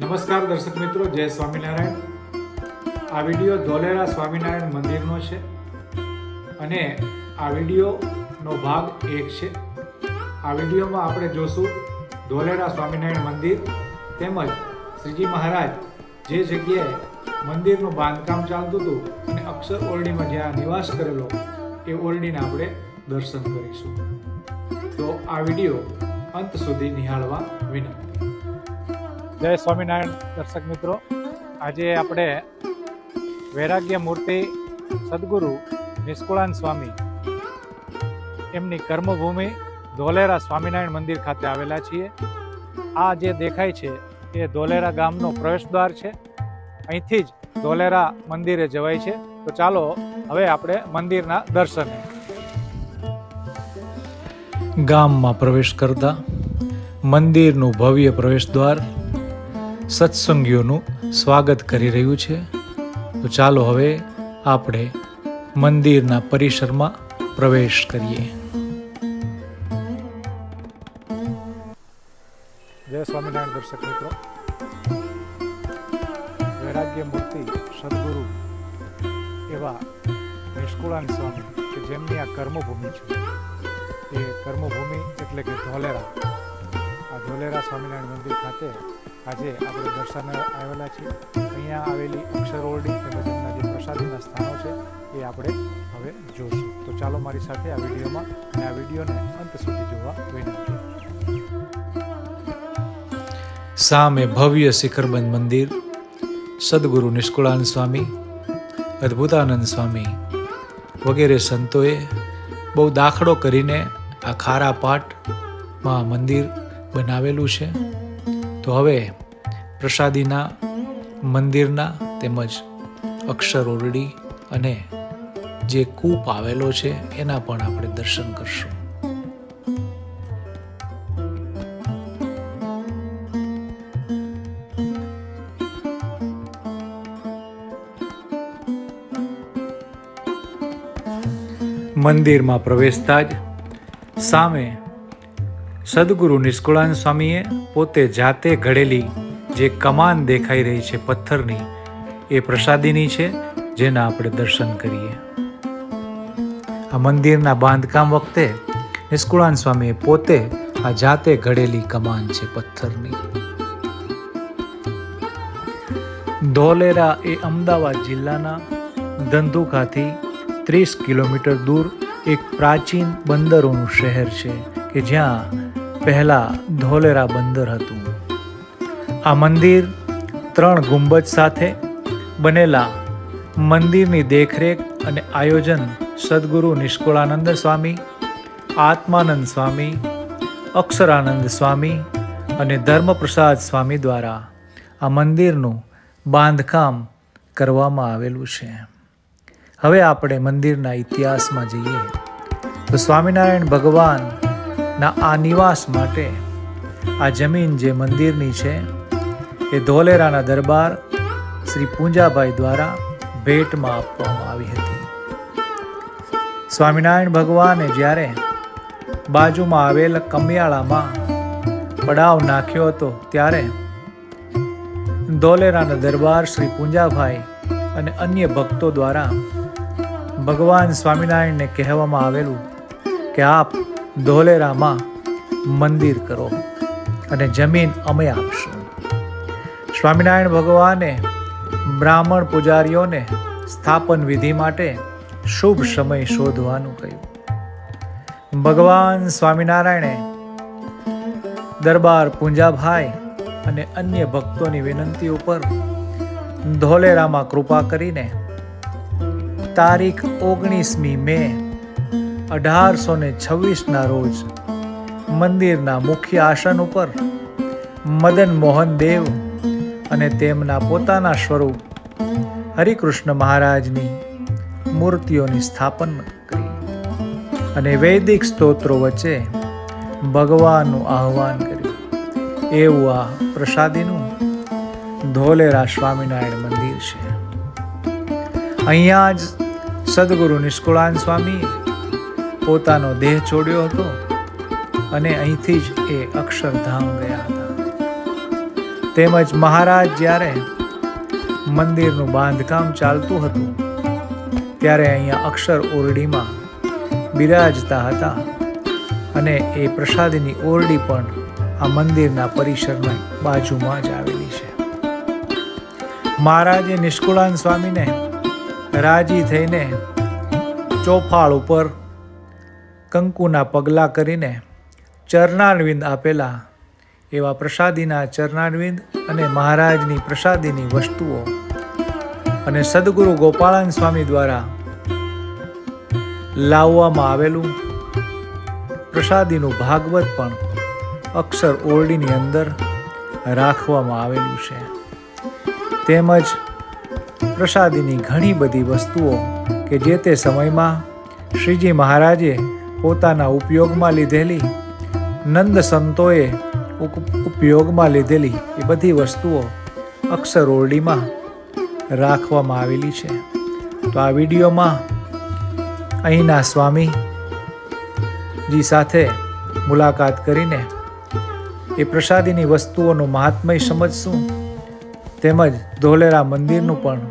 નમસ્કાર દર્શક મિત્રો, જય સ્વામિનારાયણ. આ વિડીયો ધોલેરા સ્વામિનારાયણ મંદિરનો છે અને આ વિડીયોનો ભાગ 1 છે. આ વિડીયોમાં આપણે જોશું ધોલેરા સ્વામિનારાયણ મંદિર તેમજ શ્રીજી મહારાજ જે જગ્યાએ મંદિરનું બાંધકામ ચાલતું હતું અને અક્ષર ઓરડીમાં જ્યાં નિવાસ કરેલો એ ઓરડીને આપણે દર્શન કરીશું. તો આ વિડીયો અંત સુધી નિહાળવા વિનંતી. જય સ્વામિનારાયણ દર્શક મિત્રો, આજે આપણે વૈરાગ્ય મૂર્તિ સદગુરુ નિષ્કુળાનંદ સ્વામી એમની કર્મભૂમિ ધોલેરા સ્વામિનારાયણ મંદિર ખાતે આવેલા છીએ. આ જે દેખાય છે એ ધોલેરા ગામનો પ્રવેશદ્વાર છે. અહીંથી જ ધોલેરા મંદિરે જવાય છે. તો ચાલો હવે આપણે મંદિરના દર્શને. ગામમાં પ્રવેશ કરતા મંદિરનું ભવ્ય પ્રવેશદ્વાર સત્સંગીઓનું સ્વાગત કરી રહ્યું છે. તો ચાલો હવે આપણે મંદિરના પરિસરમાં પ્રવેશ કરીએ. જય સ્વામિનારાયણ દર્શક મિત્રો, વૈરાગ્ય મૂર્તિ સદગુરુ એવા નિષ્કુળાનંદ સ્વામી કે જેમની આ કર્મભૂમિ છે, એ કર્મભૂમિ એટલે કે ધોલેરા, આ ધોલેરા સ્વામિનારાયણ મંદિર ખાતે આજે આપણે દર્શને આવેલા છીએ. અહીંયા આવેલી અક્ષર ઓરડી તેમજ એમના જે પ્રસાદીના સ્થાનો છે એ આપણે હવે જોઈશું. તો ચાલો મારી સાથે આ વિડીયોમાં અને આ વિડીયોને અંત સુધી જોવા વિનંતી. સામે ભવ્ય શિખરબંધ મંદિર સદગુરુ નિષ્કુળાનંદ સ્વામી, અદ્ભુતાનંદ સ્વામી વગેરે સંતોએ બહુ દાખલો કરીને આ ખારા પાટમાં મંદિર બનાવેલું છે. તો હવે પ્રસાદીના મંદિરના તેમજ અક્ષર ઓરડી અને જે કૂપ આવેલો છે એના પણ આપણે દર્શન કરશું. મંદિરમાં પ્રવેશતા જ સામે સદગુરુ નિષ્કુળાનંદ સ્વામીએ પોતે જાતે ઘડેલી જે કમાન દેખાઈ રહી છે પથ્થરની, એ પ્રસાદીની છે, જેના આપણે દર્શન કરીએ. આ મંદિરના બાંધકામ વખતે નિષ્કુળાનંદ સ્વામીએ પોતે આ જાતે ઘડેલી કમાન છે પથ્થરની. ધોલેરા એ અમદાવાદ જિલ્લાના ધંધુકાથી 30 કિલોમીટર દૂર એક પ્રાચીન બંદરોનું શહેર છે કે જ્યાં પહેલા ધોલેરા બંદર હતું. આ મંદિર 3 ગુંબજ સાથે બનેલા મંદિરની દેખરેખ અને આયોજન સદગુરુ નિષ્કુળાનંદ સ્વામી, આત્માનંદ સ્વામી, અક્ષરાનંદ સ્વામી અને ધર્મપ્રસાદ સ્વામી દ્વારા આ મંદિરનું બાંધકામ કરવામાં આવેલું છે. હવે આપણે મંદિરના ઇતિહાસમાં જઈએ તો સ્વામિનારાયણ ભગવાનના આ નિવાસ માટે આ જમીન જે મંદિરની છે એ ધોલેરાના દરબાર શ્રી પૂંજાભાઈ દ્વારા ભેટમાં આપવામાં આવી હતી. સ્વામિનારાયણ ભગવાને જ્યારે બાજુમાં આવેલ કમિયાળામાં પડાવ નાખ્યો હતો ત્યારે ધોલેરાના દરબાર શ્રી પૂંજાભાઈ અને અન્ય ભક્તો દ્વારા ભગવાન સ્વામિનારાયણને કહેવામાં આવેલું કે આપ ધોલેરામાં મંદિર કરો અને જમીન અમે આપશું. સ્વામિનારાયણ ભગવાને બ્રાહ્મણ પૂજારીઓને સ્થાપન વિધિ માટે શુભ સમય શોધવાનું કહ્યું. ભગવાન સ્વામિનારાયણે દરબાર પૂંજાભાઈ અને અન્ય ભક્તોની વિનંતી ઉપર ધોલેરામાં કૃપા કરીને તારીખ 19મી મે 1826ના રોજ મંદિરના મુખ્ય આસન ઉપર મદન મોહન દેવ અને તેમના પોતાના સ્વરૂપ હરિકૃષ્ણ મહારાજની મૂર્તિઓની સ્થાપના કરી અને વૈદિક સ્તોત્રો વચ્ચે ભગવાનનું આહ્વાન કર્યું. એવું આ પ્રસાદીનું ધોલેરા સ્વામિનારાયણ મંદિર છે. અહીંયા જ સદગુરુ નિષ્કુળાનંદ સ્વામીએ પોતાનો દેહ છોડ્યો હતો અને અહીંથી જ એ અક્ષરધામ ગયા હતા. તેમજ મહારાજ જ્યારે મંદિરનું બાંધકામ ચાલતું હતું ત્યારે અહીંયા અક્ષર ઓરડીમાં બિરાજતા હતા અને એ પ્રસાદીની ઓરડી પણ આ મંદિરના પરિસરની બાજુમાં જ આવેલી છે. મહારાજે નિષ્કુળાન સ્વામીને રાજી થઈને ચોફાળ ઉપર કંકુના પગલાં કરીને ચરણારવિંદ આપેલા એવા પ્રસાદીના ચરણારવિંદ અને મહારાજની પ્રસાદીની વસ્તુઓ અને સદગુરુ ગોપાળાન સ્વામી દ્વારા લાવવામાં આવેલું પ્રસાદીનું ભાગવત પણ અક્ષર ઓરડીની અંદર રાખવામાં આવેલું છે. તેમજ પ્રસાદીની ઘણી બધી વસ્તુઓ કે જે તે સમયમાં શ્રીજી મહારાજે પોતાના ઉપયોગમાં લીધેલી, નંદ સંતોએ ઉપયોગમાં લીધેલી એ બધી વસ્તુઓ અક્ષર ઓરડીમાં રાખવામાં આવેલી છે. તો આ વિડીયોમાં અહીંના સ્વામીજી સાથે મુલાકાત કરીને એ પ્રસાદીની વસ્તુઓનું મહાત્મય સમજશું, તેમજ ધોલેરા મંદિરનું પણ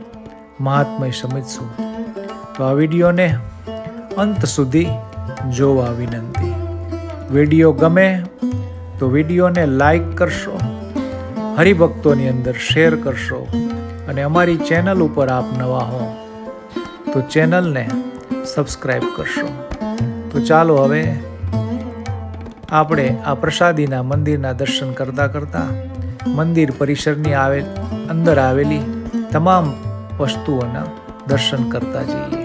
મહાત્મય સમજશું. તો આ વિડીયોને અંત સુધી જોવા વિનંતી. વિડીયો ગમે તો વિડીયોને લાઈક કરશો, હરિભક્તોની અંદર શેર કરશો અને અમારી ચેનલ ઉપર આપ નવા હો તો ચેનલને સબસ્ક્રાઈબ કરશો. તો ચાલો હવે આપણે આ પ્રસાદીના મંદિરના દર્શન કરતા કરતા મંદિર પરિસરની અંદર આવેલી તમામ વસ્તુઓના દર્શન કરતા જઈએ.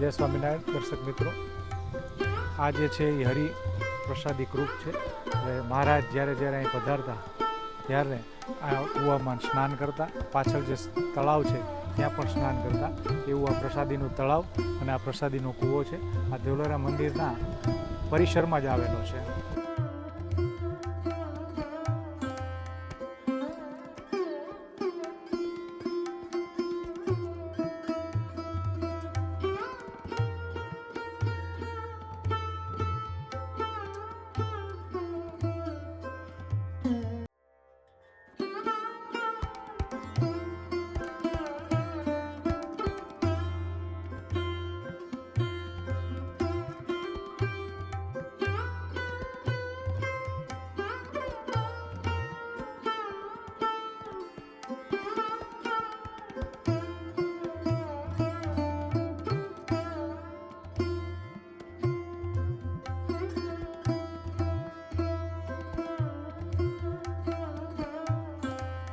જય સ્વામિનારાયણ દર્શક મિત્રો, આ જે છે એ હરિ પ્રસાદી કૃપ છે. હવે મહારાજ જ્યારે અહીં પધારતા ત્યારે આ કૂવામાં સ્નાન કરતા, પાછળ જે તળાવ છે ત્યાં પણ સ્નાન કરતા. એવું આ પ્રસાદીનું તળાવ અને આ પ્રસાદીનો કૂવો છે. આ ધોલેરા મંદિરના પરિસરમાં જ આવેલો છે.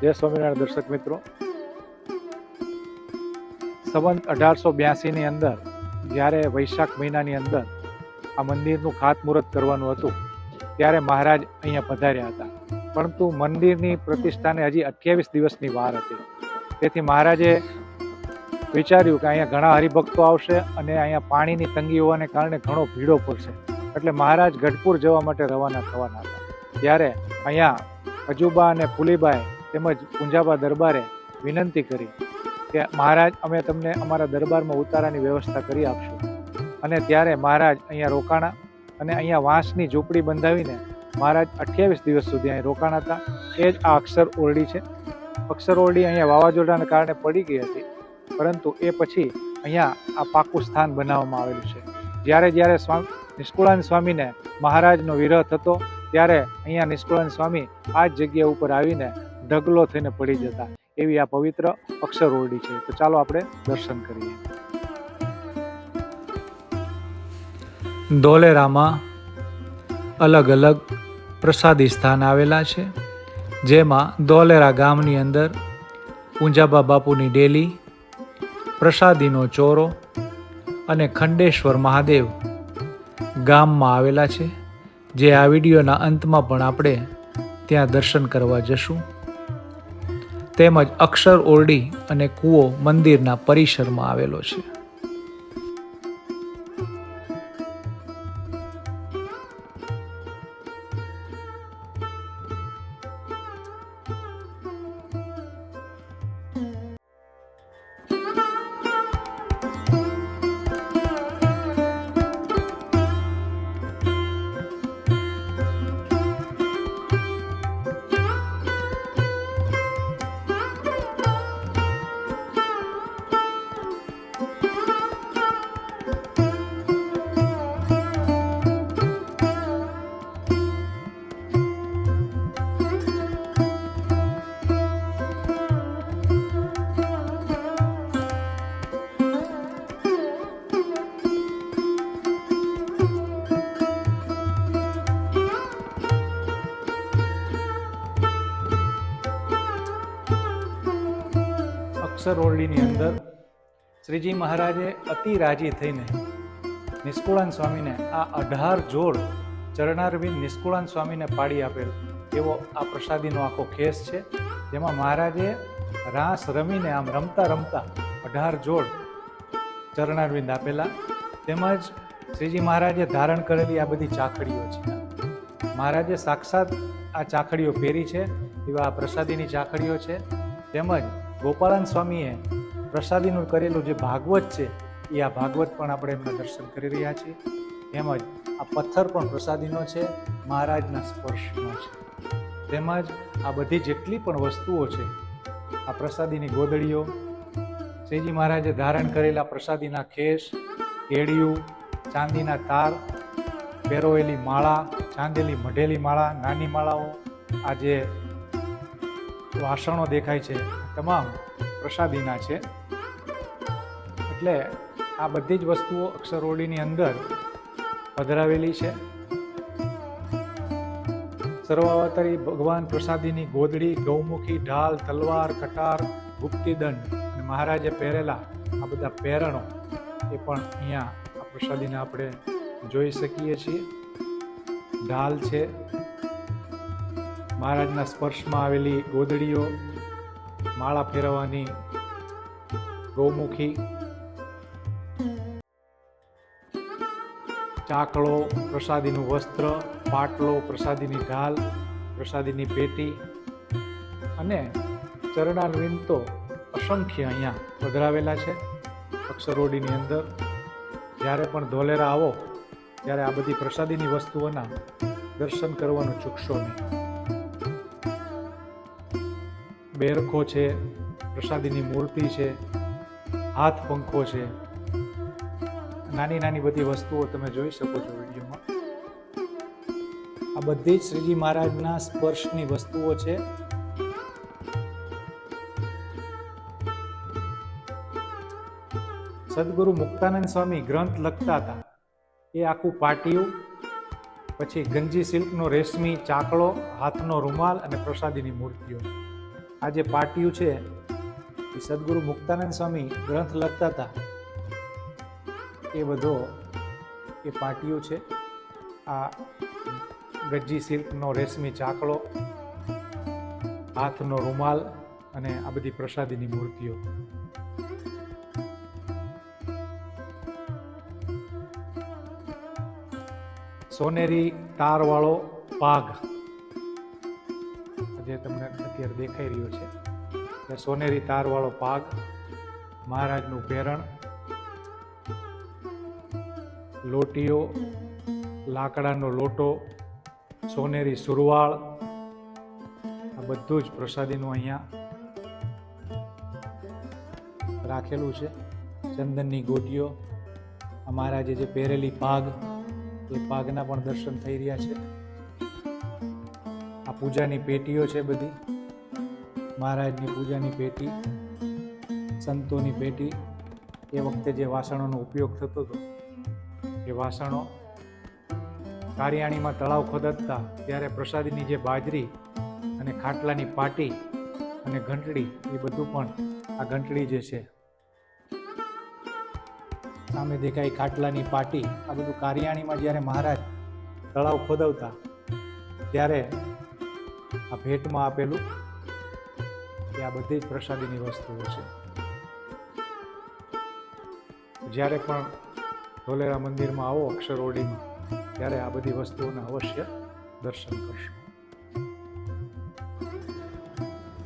જય સ્વામિનારાયણ દર્શક મિત્રો, સંવંત 1882ની અંદર જ્યારે વૈશાખ મહિનાની અંદર આ મંદિરનું ખાતમુહૂર્ત કરવાનું હતું ત્યારે મહારાજ અહીંયા પધાર્યા હતા. પરંતુ મંદિરની પ્રતિષ્ઠાને હજી 28 દિવસની વાર હતી. તેથી મહારાજે વિચાર્યું કે અહીંયા ઘણા હરિભક્તો આવશે અને અહીંયા પાણીની તંગી હોવાને કારણે ઘણો ભીડો પડશે, એટલે મહારાજ ગઢપુર જવા માટે રવાના થવાના હતા. ત્યારે અહીંયા અજુબા અને ફુલીબાઈ તેમજ પુંજાબા દરબારે વિનંતી કરી કે મહારાજ, અમે તમને અમારા દરબારમાં ઉતારાની વ્યવસ્થા કરી આપશું. અને ત્યારે મહારાજ અહીંયા રોકાણા અને અહીંયા વાંસની ઝૂંપડી બંધાવીને મહારાજ 28 દિવસ સુધી અહીં રોકાણા હતા. એ જ આ અક્ષર ઓરડી છે. અક્ષર ઓરડી અહીંયા વાવાઝોડાના કારણે પડી ગઈ હતી, પરંતુ એ પછી અહીંયા આ પાકું સ્થાન બનાવવામાં આવેલું છે. જ્યારે નિષ્કુળાન સ્વામીને મહારાજનો વિરહ થતો ત્યારે અહીંયા નિષ્કુળાન સ્વામી આ જ જગ્યા ઉપર આવીને ઢગલો થઈને પડી જતા. એવી આ પવિત્ર અક્ષર ઓરડી છે. તો ચાલો આપણે દર્શન કરીએ. ધોલેરામાં અલગ અલગ પ્રસાદી સ્થાન આવેલા છે, જેમાં ધોલેરા ગામની અંદર પૂંજાબા બાપુની ડેલી, પ્રસાદીનો ચોરો અને ખંડેશ્વર મહાદેવ ગામમાં આવેલા છે, જે આ વિડીયોના અંતમાં પણ આપણે ત્યાં દર્શન કરવા જશું. તેમજ અક્ષર ઓરડી અને કૂવો મંદિરના પરિસરમાં આવેલો છે. અક્ષર ઓરડીની અંદર શ્રીજી મહારાજે અતિ રાજી થઈને નિષ્કુળાન સ્વામીને આ 18 જોડ ચરણારવિંદ નિષ્કુળાન સ્વામીને પાડી આપેલ એવો આ પ્રસાદીનો આખો ખેસ છે, જેમાં મહારાજે રાસ રમીને આમ રમતા રમતા 18 જોડ ચરણારવિંદ આપેલા. તેમજ શ્રીજી મહારાજે ધારણ કરેલી આ બધી ચાખડીઓ છે. મહારાજે સાક્ષાત આ ચાખડીઓ પહેરી છે એવા આ પ્રસાદીની ચાખડીઓ છે. તેમજ ગોપાળાન સ્વામીએ પ્રસાદીનું કરેલું જે ભાગવત છે એ આ ભાગવત પણ આપણે એમના દર્શન કરી રહ્યા છીએ. તેમજ આ પથ્થર પણ પ્રસાદીનો છે, મહારાજના સ્પર્શનો છે. તેમજ આ બધી જેટલી પણ વસ્તુઓ છે, આ પ્રસાદીની ગોદડીઓ, શ્રીજી મહારાજે ધારણ કરેલા પ્રસાદીના ખેસ, કેડિયું, ચાંદીના તાર, પહેરોવેલી માળા, ચાંદેલી મઢેલી માળા, નાની માળાઓ, આ જે વાસણો દેખાય છે તમામ પ્રસાદીના છે. એટલે આ બધી જ વસ્તુઓ અક્ષર ઓરડીની અંદર પધરાવેલી છે. સર્વાવતારી ભગવાન પ્રસાદીની ગોદડી, ગૌમુખી, ઢાલ, તલવાર, કટાર, ગુપ્તીદંડ અને મહારાજે પહેરેલા આ બધા પહેરણો એ પણ અહીંયા આ પ્રસાદીને આપણે જોઈ શકીએ છીએ. ઢાલ છે, મહારાજના સ્પર્શમાં આવેલી ગોદડીઓ, માળા ફેરવવાની ગૌમુખી, ચાકળો, પ્રસાદીનું વસ્ત્ર, પાટલો, પ્રસાદીની ઢાલ, પ્રસાદીની પેટી અને ચરણારવિંદ તો અસંખ્ય અહીંયા પધરાવેલા છે અક્ષર ઓરડીની અંદર. જ્યારે પણ ધોલેરા આવો ત્યારે આ બધી પ્રસાદીની વસ્તુઓના દર્શન કરવાનું ચૂકશો નહીં. બેરખો છે, પ્રસાદીની મૂર્તિ છે, હાથ પંખો છે, નાની નાની બધી વસ્તુઓ તમે જોઈ શકો છો વિડીયોમાં. આ બધી જ શ્રીજી મહારાજના સ્પર્શની વસ્તુઓ છે. સદગુરુ મુક્તાનંદ સ્વામી ગ્રંથ લખતા હતા એ આખું પાટિયું, પછી ગંજી સિલ્કનો રેશમી ચાકળો, હાથનો રૂમાલ અને પ્રસાદીની મૂર્તિઓ. આ જે પાટિયું છે એ સદગુરુ મુક્તાનંદ સ્વામી ગ્રંથ લખતા હતા એ બધો એ પાટિયું છે. આ ગંજી સિલ્કનો રેશમી ચાકળો, હાથનો રૂમાલ અને આ બધી પ્રસાદીની મૂર્તિઓ. સોનેરી તારવાળો પાઘ જે તમને અત્યારે દેખાઈ રહ્યો છે, એ સોનેરી તારવાળો પાઘ, મહારાજનું પહેરણ, લોટીઓ, લાકડાનો લોટો, સોનેરી સુરવાળ, આ બધું જ પ્રસાદીનું અહીંયા રાખેલું છે. ચંદનની ગોટીઓ, આ મહારાજે જે પહેરેલી પાઘ એ પાઘના પણ દર્શન થઈ રહ્યા છે. આ પૂજાની પેટીઓ છે બધી, મહારાજની પૂજાની પેટી, સંતોની પેટી. એ વખતે જે વાસણોનો ઉપયોગ થતો હતો એ વાસણો. કારિયાણીમાં તળાવ ખોદતા ત્યારે પ્રસાદીની જે બાજરી અને ખાટલાની પાટી અને ઘંટડી એ બધું પણ આ ઘંટડી જે છે, સામે દેખાય ખાટલાની પાટી, આ બધું કારિયાણીમાં જ્યારે મહારાજ તળાવ ખોદવતા ત્યારે આ ભેટમાં આપેલું કે આ બધી જ પ્રસાદીની વસ્તુઓ છે. જ્યારે પણ ધોલેરા મંદિરમાં આવો અક્ષરઓડીમાં, ત્યારે આ બધી વસ્તુઓના અવશ્ય દર્શન કરશો.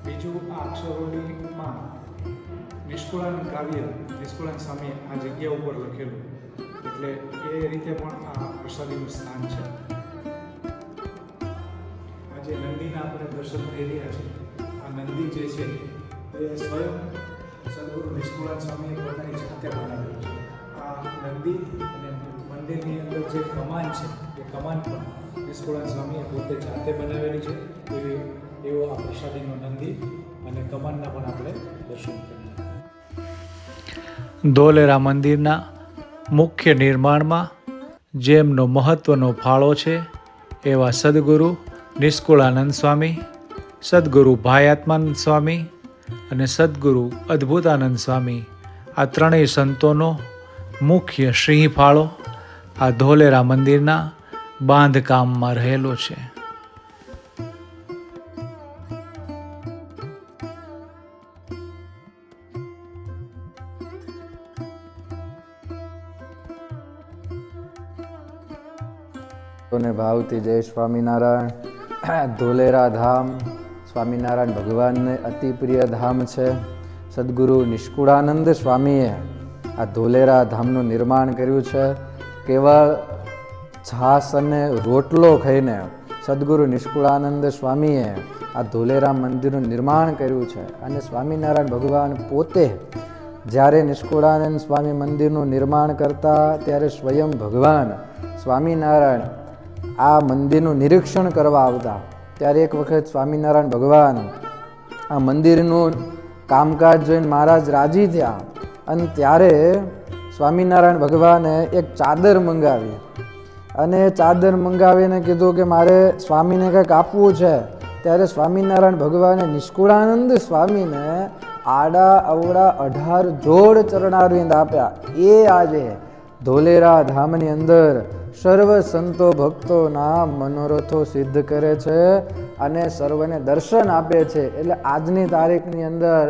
બીજું, આ અક્ષરઓડીમાં નિષ્કુળાનંદ કાવ્ય નિષ્કુળાનંદ સ્વામી આ જગ્યા ઉપર લખેલું, એટલે એ રીતે પણ આ પ્રસાદીનું સ્થાન છે. આજે નંદીના આપણે દર્શન થઈ રહ્યા છે. આ નંદી જે છે એ સ્વયં સદગુરુ નિષ્કુળાનંદ સ્વામીએ પોતાની જાતે બનાવેલું છે. આ નંદી અને મંદિરની અંદર જે કમાન છે એ કમાન પણ નિષ્કુળાનંદ સ્વામીએ પોતે જાતે બનાવેલી છે. એવો આ પ્રસાદીનો નંદી અને કમાનના પણ આપણે દર્શન કરીએ. ધોલેરા મંદિરના મુખ્ય નિર્માણમાં જેમનો મહત્વનો ફાળો છે એવા સદગુરુ નિષ્કુળાનંદ સ્વામી, સદગુરુ ભાયાત્માનંદ સ્વામી અને સદગુરુ અદ્ભુતાનંદ સ્વામી, આ ત્રણેય સંતોનો મુખ્ય સિંહ ફાળો આ ધોલેરા મંદિરના બાંધકામમાં રહેલો છે. ને ભાવથી જય સ્વામિનારાયણ. ધોલેરા ધામ સ્વામિનારાયણ ભગવાનને અતિ પ્રિય ધામ છે. સદગુરુ નિષ્કુળાનંદ સ્વામીએ આ ધોલેરા ધામનું નિર્માણ કર્યું છે. કેવળ છાસ અને રોટલો ખાઈને સદગુરુ નિષ્કુળાનંદ સ્વામીએ આ ધોલેરા મંદિરનું નિર્માણ કર્યું છે. અને સ્વામિનારાયણ ભગવાન પોતે જ્યારે નિષ્કુળાનંદ સ્વામી મંદિરનું નિર્માણ કરતા ત્યારે સ્વયં ભગવાન સ્વામિનારાયણ આ મંદિરનું નિરીક્ષણ કરવા આવતા. ત્યારે એક વખત સ્વામિનારાયણ ભગવાન આ મંદિરનું કામકાજ જોઈને મહારાજ રાજી થયા અને ત્યારે સ્વામિનારાયણ ભગવાને એક ચાદર મંગાવી અને ચાદર મંગાવીને કીધું કે મારે સ્વામીને કંઈક આપવું છે. ત્યારે સ્વામિનારાયણ ભગવાને નિષ્કુળાનંદ સ્વામીને આડા અવડા 18 જોડ ચરણારવિંદ આપ્યા. એ આજે ધોલેરા ધામની અંદર સર્વ સંતો ભક્તોના મનોરથો સિદ્ધ કરે છે અને સર્વને દર્શન આપે છે. એટલે આજની તારીખની અંદર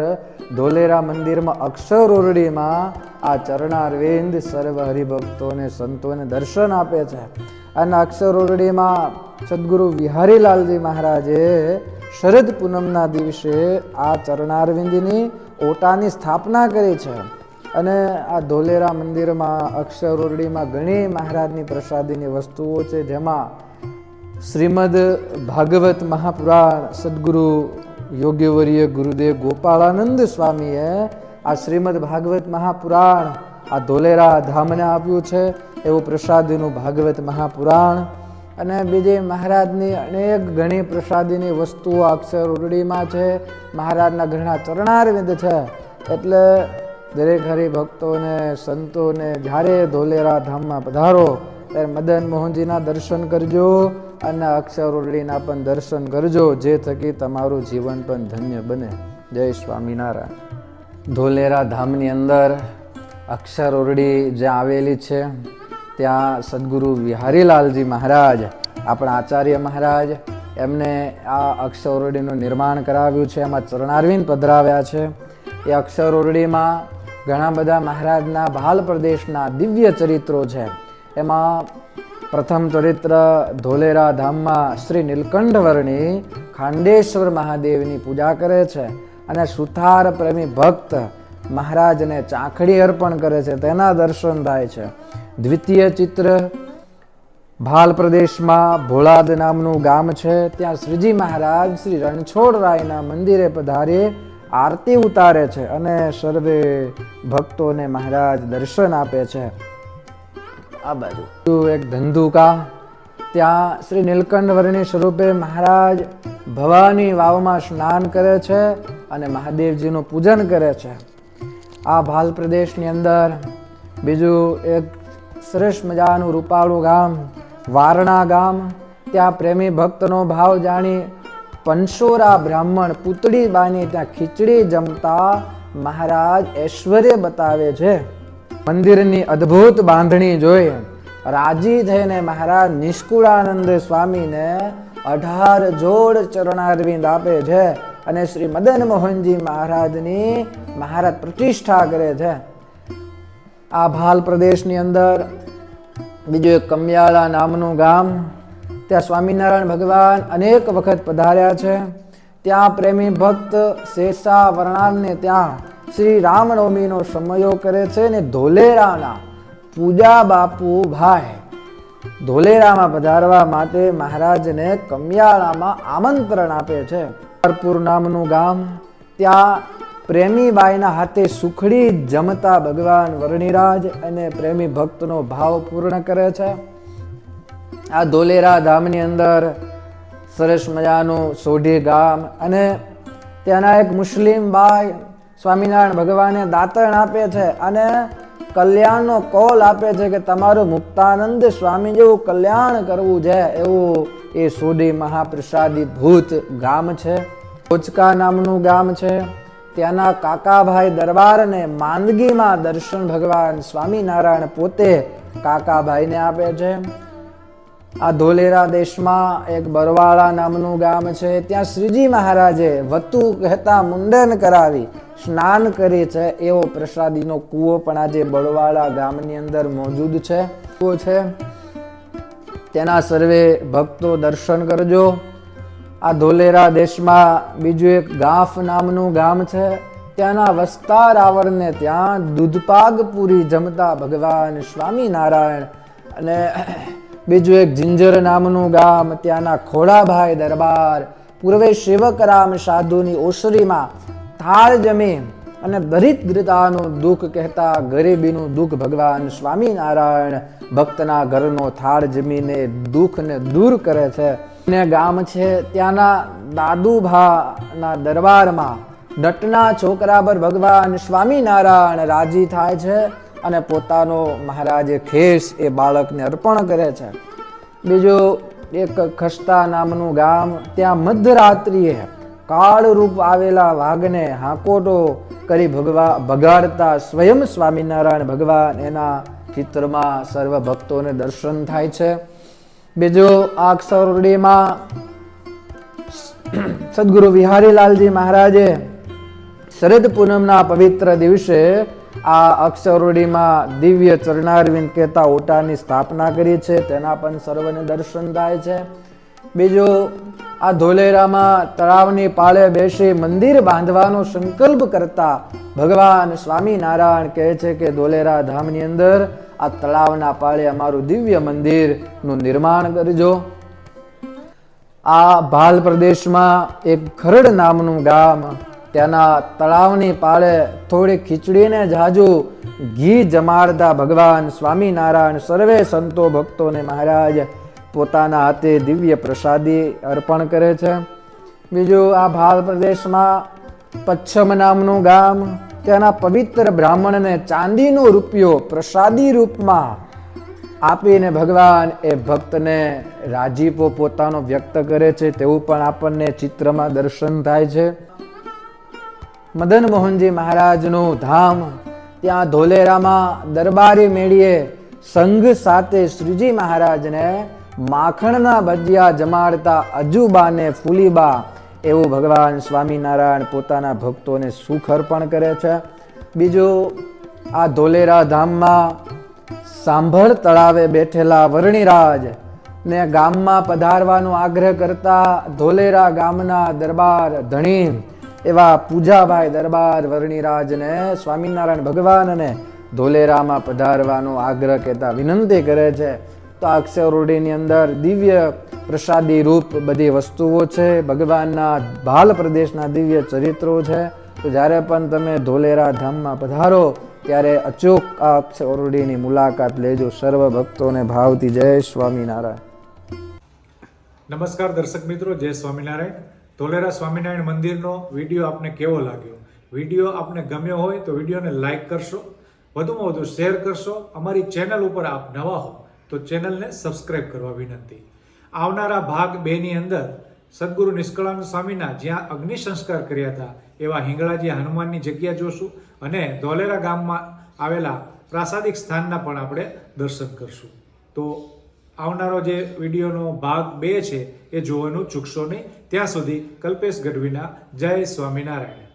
ધોલેરા મંદિરમાં અક્ષર ઓરડીમાં આ ચરણારવિંદ સર્વ હરિભક્તોને સંતોને દર્શન આપે છે. અને અક્ષર ઓરડીમાં સદગુરુ વિહારીલાલજી મહારાજે શરદ પૂનમના દિવસે આ ચરણારવિંદની ઓટાની સ્થાપના કરી છે. અને આ ધોલેરા મંદિરમાં અક્ષર ઓરડીમાં ઘણી મહારાજની પ્રસાદીની વસ્તુઓ છે, જેમાં શ્રીમદ ભાગવત મહાપુરાણ સદગુરુ યોગ્યવર્ય ગુરુદેવ ગોપાળાનંદ સ્વામીએ આ શ્રીમદ ભાગવત મહાપુરાણ આ ધોલેરા ધામને આપ્યું છે. એવું પ્રસાદીનું ભાગવત મહાપુરાણ અને બીજી મહારાજની અનેક ઘણી પ્રસાદીની વસ્તુઓ અક્ષર ઓરડીમાં છે. મહારાજના ઘણા ચરણારવિંદ છે. એટલે દરેક હરિભક્તોને સંતોને જ્યારે ધોલેરા ધામમાં પધારો ત્યારે મદન મોહનજીના દર્શન કરજો અને અક્ષર ઓરડીના પણ દર્શન કરજો, જે થકી તમારું જીવન પણ ધન્ય બને. જય સ્વામિનારાયણ. ધોલેરા ધામની અંદર અક્ષર ઓરડી જ્યાં આવેલી છે ત્યાં સદગુરુ વિહારીલાલજી મહારાજ, આપણા આચાર્ય મહારાજ, એમને આ અક્ષર ઓરડીનું નિર્માણ કરાવ્યું છે. એમાં ચરણારવિંદ પધરાવ્યા છે. એ અક્ષર ઓરડીમાં ઘણા બધા મહારાજના ભાલ પ્રદેશના દિવ્ય ચરિત્રો છે. એમાં પ્રથમ ચરિત્ર ધોલેરા ધામમાં શ્રી નીલકંઠ વર્ણી ખાંડેશ્વર મહાદેવની પૂજા કરે છે અને સુથાર પ્રેમી ભક્ત મહારાજને ચાખડી અર્પણ કરે છે, તેના દર્શન થાય છે. દ્વિતીય ચિત્ર ભાલ પ્રદેશમાં ભોળાદ નામનું ગામ છે. ત્યાં શ્રીજી મહારાજ શ્રી રણછોડરાયના મંદિરે પધારી આરતી ઉતારે છે અને સર્વે ભક્તોને મહારાજ દર્શન આપે છે. આ બાજુ એક ધંધુકા, ત્યાં શ્રી નીલકંઠ વર્ણી સ્વરૂપે મહારાજ ભવાની વાવમાં સ્નાન કરે છે અને મહાદેવજીનું પૂજન કરે છે. આ ભાલ પ્રદેશની અંદર બીજું એક સરસ મજાનું રૂપાળું ગામ વારણા ગામ. ત્યાં પ્રેમી ભક્તનો ભાવ જાણી પંચોરા બ્રાહ્મણ પૂતળીબાની ત્યાં ખીચડી જમતા મહારાજ ઐશ્વર્ય બતાવે છે. મંદિરની અદ્ભુત બાંધણી જોઈ રાજી થઈને મહારાજ નિષ્કુળાનંદ સ્વામીને 18 જોડ ચરણારવિંદ આપે છે અને શ્રી મદન મોહનજી મહારાજની મહારાજ પ્રતિષ્ઠા કરે છે. આ ભાલ પ્રદેશની અંદર બીજું એક કમિયાળા નામનું ગામ, ત્યાં સ્વામિનારાયણ ભગવાન અનેક વખત પધાર્યા છે. ત્યાં પ્રેમી ભક્ત શેષા વર્ણાને ત્યાં શ્રી રામનવમીનો સમયો કરે છે ને ધોલેરાના પૂજા બાપુ ભાઈ ધોલેરામાં પધારવા માટે મહારાજને કમિયાળામાં આમંત્રણ આપે છે. કરપુર નામનું ગામ, ત્યાં પ્રેમીબાઈના હાથે સુખડી જમતા ભગવાન વર્ણિરાજ અને પ્રેમી ભક્તનો ભાવ પૂર્ણ કરે છે. આ ધોલેરા ધામની અંદર સરસ મજાનું સોઢી ગામ અને ત્યાંના એક મુસ્લિમ બાઈ સ્વામિનારાયણ ભગવાને દાતણ આપે છે અને કલ્યાણનો કોલ આપે છે કે તમારું મુક્તાનંદ સ્વામી જેવું કલ્યાણ કરવું છે એવું એ સોઢી મહાપ્રસાદી ભૂત ગામ છે. કોચકા નામનું ગામ છે, ત્યાંના કાકાભાઈ દરબારને માંદગીમાં દર્શન ભગવાન સ્વામિનારાયણ પોતે કાકાભાઈને આપે છે. આ ધોલેરા દેશમાં એક બરવાળા નામનું ગામ છે, ત્યાં શ્રીજી મહારાજે વતુ કહેતા મુંડન કરાવી સ્નાન કરી છે એવો પ્રસાદીનો કૂવો પણ આજે બરવાળા ગામની અંદર મોજૂદ છે. તેના સર્વે ભક્તો દર્શન કરજો. આ ધોલેરા દેશમાં બીજું એક ગાફ નામનું ગામ છે, ત્યાંના વસ્તાર આવરને ત્યાં દૂધપાક પૂરી જમતા ભગવાન સ્વામિનારાયણ અને બીજું એક જિંજર નામનું ગામ, ત્યાંના ખોડાભાઈ દરબાર પૂર્વે સેવકરામ સાધુની ઓસરીમાં થાળ જમી અને દરિદ્રતાનું દુઃખ કહેતા ગરીબીનું દુઃખ ભગવાન સ્વામિનારાયણ ભક્તના ઘરનો થાળ જમીને દુઃખને દૂર કરે છે. ને ગામ છે, ત્યાંના દાદુભાના દરબારમાં નટના છોકરા પર ભગવાન સ્વામિનારાયણ રાજી થાય છે અને પોતાનો મહારાજે ખેસ એ બાળકને અર્પણ કરે છે. બીજું એક ખસ્તા નામનું ગામ, ત્યાં મધરાત્રિએ કાળ રૂપ આવેલા વાઘને હાકોટો કરી ભગાડતા સ્વયં સ્વામિનારાયણ ભગવાન એના ચિત્રમાં સર્વ ભક્તોને દર્શન થાય છે. બીજું આ અક્ષરડીમાં સદગુરુ વિહારીલાલજી મહારાજે શરદ પૂનમના પવિત્ર દિવસે આ અક્ષરોડીમાં દિવ્ય ચરણારવિંદ કહેતા ઓટાની સ્થાપના કરી છે, તેના પણ સર્વને દર્શન થાય છે. બીજું આ ધોલેરામાં તળાવની પાળે બેસી મંદિર બાંધવાનો સંકલ્પ કરતા ભગવાન સ્વામિનારાયણ કહે છે કે ધોલેરા ધામની અંદર આ તળાવના પાળે અમારું દિવ્ય મંદિરનું નિર્માણ કરજો. આ ભાલ પ્રદેશમાં એક ખરડ નામનું ગામ, ત્યાંના તળાવની પાળે થોડી ખીચડીને જાજુ ઘી જમાડતા ભગવાન સ્વામિનારાયણ સર્વે સંતો ભક્તોને મહારાજ પોતાના હાથે દિવ્ય પ્રસાદી અર્પણ કરે છે. બીજું આ ભાલ પ્રદેશમાં પચ્છમ નામનું ગામ, ત્યાંના પવિત્ર બ્રાહ્મણને ચાંદીનો રૂપિયો પ્રસાદી રૂપમાં આપીને ભગવાન એ ભક્તને રાજીપો પોતાનો વ્યક્ત કરે છે, તેવું પણ આપણને ચિત્રમાં દર્શન થાય છે. મદન મોહનજી મહારાજનું ધામ, ત્યાં ધોલેરામાં દરબારી મેળીએ સંઘ સાથે શ્રીજી મહારાજને માખણના ભજીયા જમાડતા અજુબાને ફૂલીબા એવું ભગવાન સ્વામિનારાયણ પોતાના ભક્તોને સુખ અર્પણ કરે છે. બીજું આ ધોલેરા ધામમાં સાંભળ તળાવે બેઠેલા વર્ણિરાજ ને ગામમાં પધારવાનો આગ્રહ કરતા ધોલેરા ગામના દરબાર ધણી એવા પૂજાભાઈ દરબાર વર્ણિરાજને સ્વામિનારાયણ ભગવાનને ધોલેરામાં પધારવાનો આગ્રહ કહેતા વિનંતી કરે છે. તો આ અક્ષરોડીની અંદર દિવ્ય પ્રસાદી રૂપ બધી વસ્તુઓ છે, ભગવાનના ભાલ પ્રદેશના દિવ્ય ચરિત્રો છે. તો જ્યારે પણ તમે ધોલેરા ધામમાં પધારો ત્યારે અચૂક આ અક્ષરોડીની મુલાકાત લેજો. સર્વ ભક્તોને ભાવથી જય સ્વામિનારાયણ. નમસ્કાર દર્શક મિત્રો, જય સ્વામિનારાયણ. ધોલેરા સ્વામિનારાયણ મંદિરનો વિડીયો આપને કેવો લાગ્યો? વિડીયો આપને ગમ્યો હોય તો વિડીયોને લાઈક કરશો, વધુમાં વધુ શેર કરશો. અમારી ચેનલ ઉપર આપ નવા હો તો ચેનલને સબસ્ક્રાઇબ કરવા વિનંતી. આવનારા ભાગ 2 ની અંદર સદગુરુ નિષ્કળાનંદ સ્વામીના જ્યાં અગ્નિ સંસ્કાર કર્યા હતા એવા હિંગળાજી હનુમાનની જગ્યા જોશું અને ધોલેરા ગામમાં આવેલા પ્રાસાદિક સ્થાનના પણ આપણે દર્શન કરશું. તો આવનારો જે વિડીયોનો ભાગ 2 છે એ જોવાનું ચૂકશો નહીં. ત્યાં સુધી કલ્પેશ ગઢવીના જય સ્વામિનારાયણ.